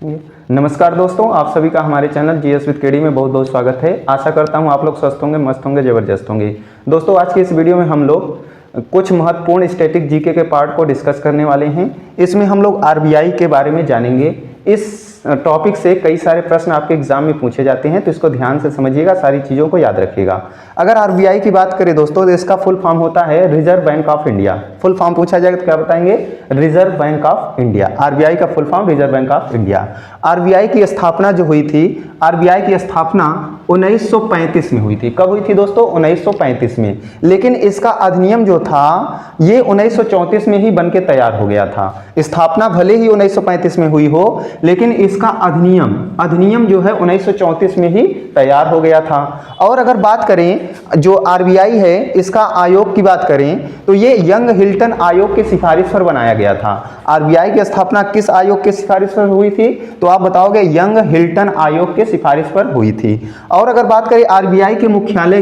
नमस्कार दोस्तों, आप सभी का हमारे चैनल जीएस विद केडी में बहुत बहुत स्वागत है। आशा करता हूं आप लोग स्वस्थ होंगे, मस्त होंगे, ज़बरदस्त होंगे। दोस्तों, आज की इस वीडियो में हम लोग कुछ महत्वपूर्ण स्टैटिक जीके के पार्ट को डिस्कस करने वाले हैं। इसमें हम लोग आरबीआई के बारे में जानेंगे। इस टॉपिक से कई सारे प्रश्न आपके एग्जाम में पूछे जाते हैं, तो इसको ध्यान से समझिएगा, सारी चीज़ों को याद रखिएगा। अगर आरबीआई की बात करें दोस्तों, तो इसका फुल फॉर्म होता है Reserve Bank of India. Full form पूछा जाएगा तो क्या बताएंगे? Reserve Bank of India. RBI का full form Reserve Bank of India. RBI की स्थापना जो हुई थी, आरबीआई की स्थापना 1935 में हुई थी। कब हुई थी दोस्तों? 1935 में। लेकिन इसका अधिनियम जो था ये 1934 में ही बनके तैयार हो गया था। स्थापना भले ही 1935 में हुई हो, लेकिन इसका अधिनियम जो है 1934 में ही तैयार हो गया था। और अगर बात करें जो आरबीआई है, इसका आयोग की बात करें तो ये यंग हिल्टन आयोग की सिफारिश पर बनाया गया था। आरबीआई की स्थापना किस आयोग की सिफारिश पर हुई थी? तो आप बताओगे यंग हिल्टन आयोग के सिफारिश पर हुई थी। और अगर बात करें आरबीआई के मुख्यालय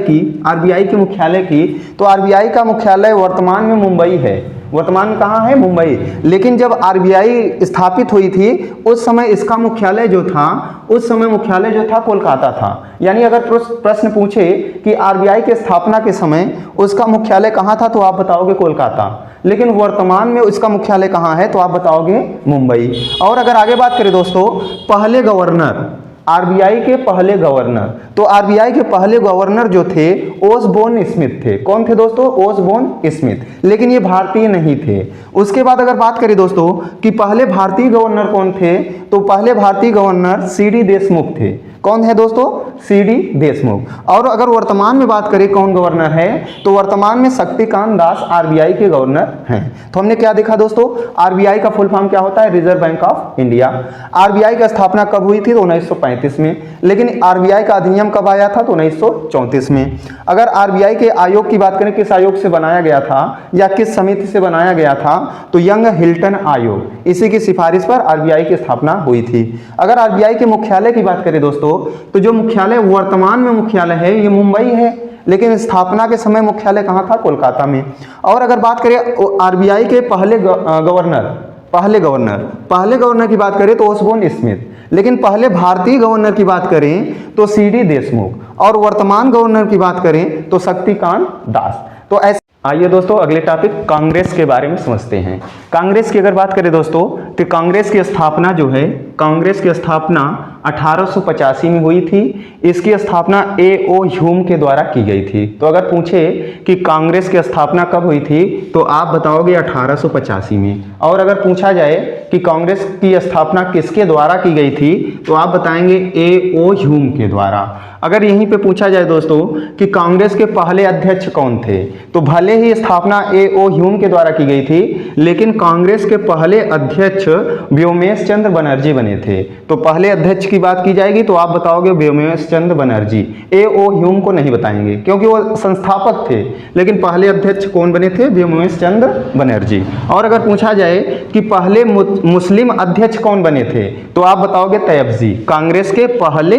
की, तो आरबीआई का मुख्यालय वर्तमान में मुंबई है। वर्तमान में कहाँ है? मुंबई। लेकिन जब आरबीआई स्थापित हुई थी उस समय इसका मुख्यालय जो था कोलकाता था। यानी अगर प्रश्न पूछे कि आरबीआई के स्थापना के समय उसका मुख्यालय कहाँ था, तो आप बताओगे कोलकाता। लेकिन वर्तमान में उसका मुख्यालय कहाँ है, तो आप बताओगे मुंबई। और अगर आगे बात करें दोस्तों, पहले गवर्नर, आरबीआई के पहले गवर्नर, तो आरबीआई के पहले गवर्नर जो थे ओसबोर्न स्मिथ थे। कौन थे दोस्तों? Osborne Smith. लेकिन ये भारतीय नहीं थे। उसके बाद अगर बात करें दोस्तों कि पहले भारतीय गवर्नर कौन थे, तो पहले भारतीय गवर्नर सीडी देशमुख थे। कौन है दोस्तों? सीडी देशमुख। और अगर वर्तमान में बात करें कौन गवर्नर है, तो वर्तमान में शक्तिकांत दास आरबीआई के गवर्नर हैं। तो हमने क्या देखा दोस्तों? आरबीआई का फुल फॉर्म क्या होता है? Reserve Bank of India. RBI की स्थापना कब हुई थी? तो 1935 में। लेकिन आरबीआई का अधिनियम कब आया था? तो 1934 में। अगर आरबीआई के आयोग की बात करें, किस आयोग से बनाया गया था या किस समिति से बनाया गया था, तो यंग हिल्टन आयोग, इसी की सिफारिश पर आरबीआई की स्थापना हुई थी। अगर आरबीआई के मुख्यालय की बात करें दोस्तों, तो जो मुख्यालय वर्तमान में मुख्यालय है ये मुंबई है, लेकिन स्थापना के समय मुख्यालय कहाँ था? कोलकाता में। और अगर बात करें आरबीआई के पहले गवर्नर की बात करें तो ओसबोर्न स्मिथ। लेकिन पहले भारतीय गवर्नर की बात करें तो सीडी देशमुख। और वर्तमान गवर्नर की बात करें तो शक्तिकांत दास। तो ऐसे आइए दोस्तों अगले टॉपिक कांग्रेस के बारे में समझते हैं। कांग्रेस की अगर बात करें दोस्तों, तो कांग्रेस की स्थापना 1885 में हुई थी। इसकी स्थापना ए.ओ. ह्यूम के द्वारा की गई थी। तो अगर पूछे कि कांग्रेस की स्थापना कब हुई थी, तो आप बताओगे 1885 में। और अगर पूछा जाए कि कांग्रेस की स्थापना किसके द्वारा की गई थी, तो आप बताएंगे ए.ओ. ह्यूम के द्वारा। अगर यहीं पे पूछा जाए दोस्तों कि कांग्रेस के पहले अध्यक्ष कौन थे, तो भले ही स्थापना ए.ओ. ह्यूम के द्वारा की गई थी, लेकिन कांग्रेस के पहले अध्यक्ष व्योमेश चंद्र बनर्जी बने थे। तो पहले अध्यक्ष की बात की जाएगी तो आप बताओगे व्योमेश चंद्र बनर्जी। ए.ओ. ह्यूम को नहीं बताएंगे क्योंकि वो संस्थापक थे, लेकिन पहले अध्यक्ष कौन बने थे? व्योमेश चंद्र बनर्जी। और अगर पूछा जाए कि पहले मुस्लिम अध्यक्ष कौन बने थे, तो आप बताओगे तैयब जी। कांग्रेस के पहले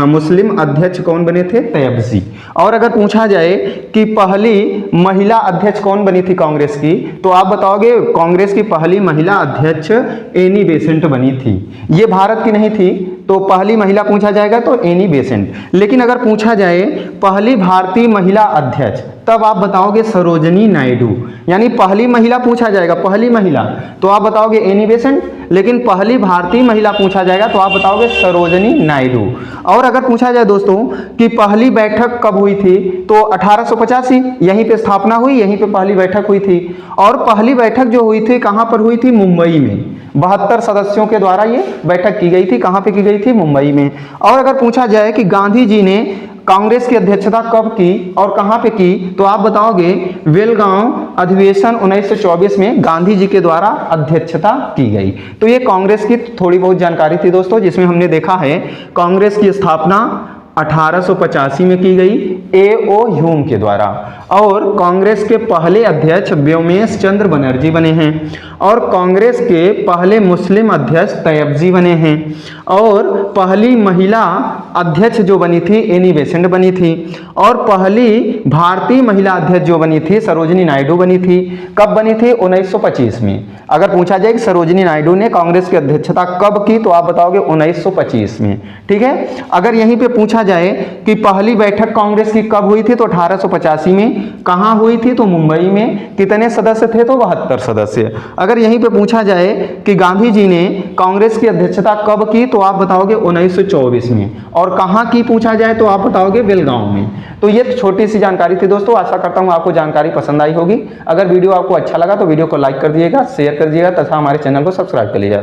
मुस्लिम अध्यक्ष कौन बने थे? तैयब जी। और अगर पूछा जाए कि पहली महिला अध्यक्ष कौन बनी थी कांग्रेस की, तो आप बताओगे कांग्रेस की पहली महिला अध्यक्ष एनी बेसेंट बनी थी। ये भारत की नहीं थी, तो पहली महिला पूछा जाएगा तो एनी बेसेंट। लेकिन अगर पूछा जाए पहली भारतीय महिला अध्यक्ष, तब आप बताओगे सरोजनी नायडू। यानी पहली महिला पूछा जाएगा, पहली महिला, तो आप बताओगे एनी बेसेंट। लेकिन पहली भारतीय महिला पूछा जाएगा तो आप बताओगे सरोजनी नायडू। और अगर पूछा जाए दोस्तों कि पहली बैठक कब हुई थी, तो 1885, यहीं पे स्थापना हुई, यहीं पे पहली बैठक हुई थी। और पहली बैठक जो हुई थी कहाँ पर हुई थी? मुंबई में। 72 सदस्यों के द्वारा ये बैठक की गई थी। कहाँ पे की गई थी? मुंबई में। और अगर पूछा जाए कि गांधी जी ने कांग्रेस की अध्यक्षता कब की और कहां पे की, तो आप बताओगे बेलगांव अधिवेशन 1924 में गांधी जी के द्वारा अध्यक्षता की गई। तो ये कांग्रेस की थोड़ी बहुत जानकारी थी दोस्तों, जिसमें हमने देखा है कांग्रेस की स्थापना 1885 में की गई A.O. ह्यूम के द्वारा। और कांग्रेस के पहले अध्यक्ष व्योमेश चंद्र बनर्जी बने हैं। और कांग्रेस के पहले मुस्लिम अध्यक्ष तैयबजी बने हैं। और पहली महिला अध्यक्ष जो बनी थी एनी बेसेंट बनी थी। और पहली भारतीय महिला अध्यक्ष जो बनी थी सरोजिनी नायडू बनी थी। कब बनी थी? 1925 में। अगर पूछा जाए कि सरोजिनी नायडू ने कांग्रेस की अध्यक्षता कब की, तो आप बताओगे 1925 में। ठीक है। अगर यहीं पे पूछा जाए कि पहली बैठक कांग्रेस की कब हुई थी, तो 1885 में। कहां हुई थी? तो मुंबई में। कितने सदस्य थे? तो 72 सदस्य। अगर यहीं पे पूछा जाए कि गांधी जी ने कांग्रेस की अध्यक्षता कब की, तो आप बताओगे 1924 में। और कहां की पूछा जाए तो आप बताओगे बेलगांव में। तो ये छोटी सी जानकारी थी दोस्तों। आशा करता हूं आपको जानकारी पसंद आई होगी। अगर वीडियो आपको अच्छा लगा तो वीडियो को लाइक कर दिएगा, शेयर कर दिएगा तथा हमारे चैनल को सब्सक्राइब कर लीजिएगा।